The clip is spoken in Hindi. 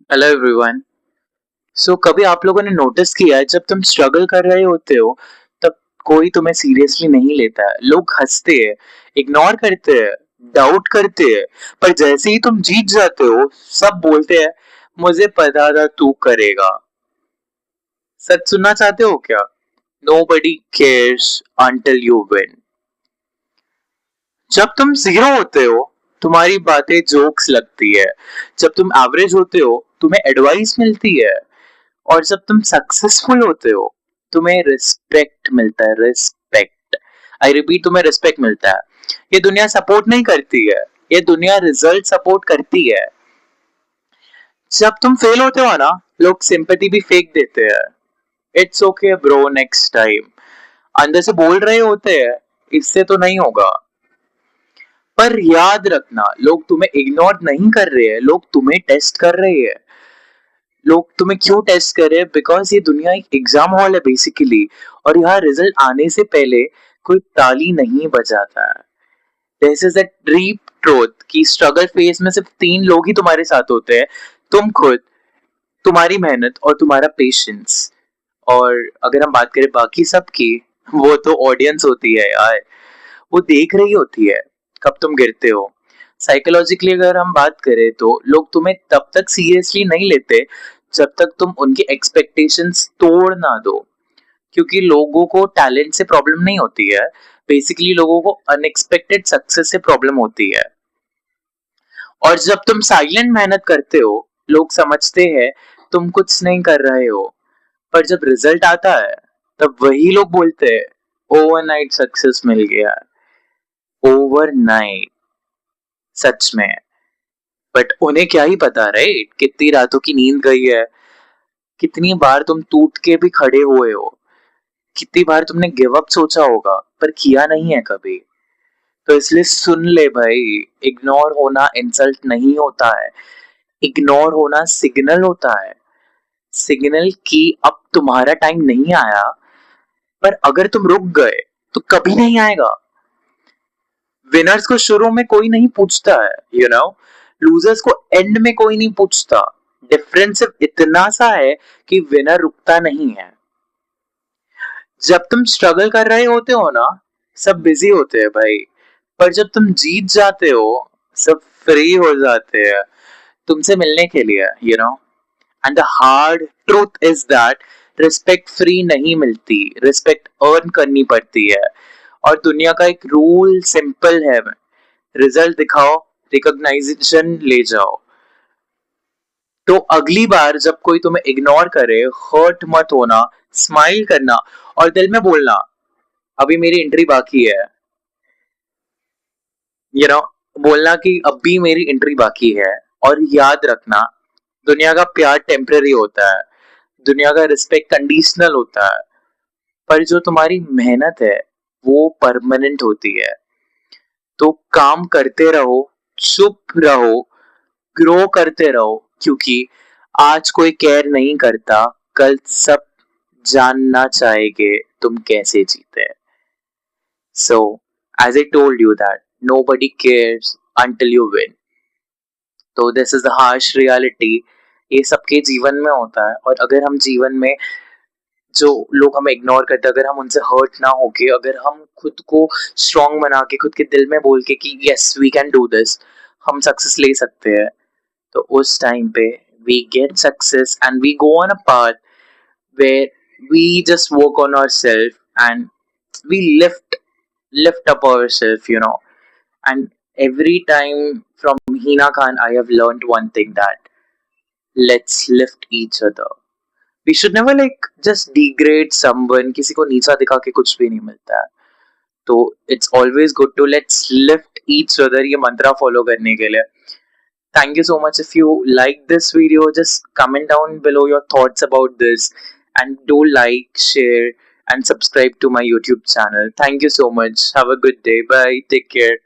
Hello everyone. कभी आप लोगों ने नोटिस किया है जब तुम स्ट्रगल कर रहे होते हो तब कोई तुम्हें सीरियसली नहीं लेता है। लोग हंसते हैं, इग्नोर करते हैं, डाउट करते हैं, पर जैसे ही तुम जीत जाते हो सब बोलते हैं मुझे पता था तू करेगा। सच सुनना चाहते हो क्या? Nobody cares until you win। जब तुम जीरो होते हो तुम्हारी बातें जोक्स लगती है। जब तुम एवरेज होते हो तुम्हें एडवाइस मिलती है। और जब तुम सक्सेसफुल होते हो तुम्हें रिस्पेक्ट मिलता है। रिस्पेक्ट, आई रिपीट, तुम्हें रिस्पेक्ट मिलता है। ये दुनिया सपोर्ट नहीं करती है, ये दुनिया रिजल्ट सपोर्ट करती है। जब तुम फेल होते हो ना, लोग सिंपैथी भी फेंक देते हैं। It's okay bro, next time. अंदर से बोल रहे होते हैं इससे तो नहीं होगा। पर याद रखना, लोग तुम्हें इग्नोर नहीं कर रहे हैं, लोग तुम्हें टेस्ट कर रहे हैं। लोग तुम्हें क्यों टेस्ट कर रहे हैं? बिकॉज ये दुनिया एक एग्जाम हॉल है बेसिकली। और यहाँ रिजल्ट आने से पहले कोई ताली नहीं बजाता है। This is a deep truth कि स्ट्रगल फेज में सिर्फ तीन लोग ही तुम्हारे साथ होते हैं। तुम खुद, तुम्हारी मेहनत और तुम्हारा पेशेंस। और अगर हम बात करें बाकी सब की, वो तो ऑडियंस होती है यार। वो देख रही होती है कब तुम गिरते हो। साइकोलॉजिकली अगर हम बात करें तो लोग तुम्हें तब तक सीरियसली नहीं लेते जब तक तुम उनके एक्सपेक्टेशंस तोड़ ना दो। क्योंकि लोगों को टैलेंट से प्रॉब्लम नहीं होती है, बेसिकली लोगों को अनएक्सपेक्टेड सक्सेस से प्रॉब्लम होती है। और जब तुम साइलेंट मेहनत करते हो लोग समझते हैं तुम कुछ नहीं कर रहे हो। पर जब रिजल्ट आता है तब वही लोग बोलते हैं ओवरनाइट सक्सेस मिल गया। ओवरनाइट, सच में। बट उन्हें क्या ही पता, राइट, कितनी रातों की नींद गई है, कितनी बार तुम टूट के भी खड़े हुए हो, कितनी बार तुमने गिव अप सोचा होगा पर किया नहीं है कभी। तो इसलिए सुन ले भाई, इग्नोर होना इंसल्ट नहीं होता है, इग्नोर होना सिग्नल होता है। सिग्नल कि अब तुम्हारा टाइम नहीं आया। पर अगर तुम रुक गए तो कभी नहीं आएगा। विनर्स को शुरू में कोई नहीं पूछता है, लूजर्स को एंड में कोई नहीं पूछता। डिफरेंस सिर्फ इतना सा है कि विनर रुकता नहीं है। जब तुम स्ट्रगल कर रहे होते हो ना, सब बिजी होते हैं भाई। पर जब तुम जीत जाते हो सब फ्री हो जाते हैं तुमसे मिलने के लिए, and the hard truth is that respect free नहीं मिलती, रिस्पेक्ट अर्न करनी पड़ती है। और दुनिया का एक रूल सिंपल है, रिजल्ट दिखाओ, रिकॉग्नाइजेशन ले जाओ। तो अगली बार जब कोई तुम्हें इग्नोर करे, हर्ट मत होना, स्माइल करना और दिल में बोलना अभी मेरी एंट्री बाकी है। यू नो बोलना कि अभी मेरी एंट्री बाकी है। और याद रखना, दुनिया का प्यार टेम्पररी होता है, दुनिया का रिस्पेक्ट कंडीशनल होता है, पर जो तुम्हारी मेहनत है वो परमानेंट होती है। तो काम करते रहो, चुप रहो, ग्रो करते रहो, क्योंकि आज कोई केयर नहीं करता, कल सब जानना चाहेंगे तुम कैसे जीते। So as I told you that nobody cares until you win। तो this is the harsh reality. ये सबके जीवन में होता है। और अगर हम जीवन में जो लोग हमें इग्नोर करते हैं, अगर हम उनसे हर्ट ना होके, अगर हम खुद को स्ट्रांग बना के, खुद के दिल में बोल के कि yes we can do this, हम सक्सेस ले सकते हैं, तो उस टाइम पे we get success and we go on a path where we just work on ourselves and we lift up ourselves. And every time from Hina Khan I have learned one thing, that let's lift each other। We should never like just degrade someone। किसी को नीचा दिखा के कुछ भी नहीं मिलता है। तो it's always good to let's lift each other, ये मंत्रा फॉलो करने के लिए। Thank you so much. If you like this video, just comment down below your thoughts about this, and do like, share, and subscribe to my YouTube channel. Thank you so much. Have a good day. Bye. Take care.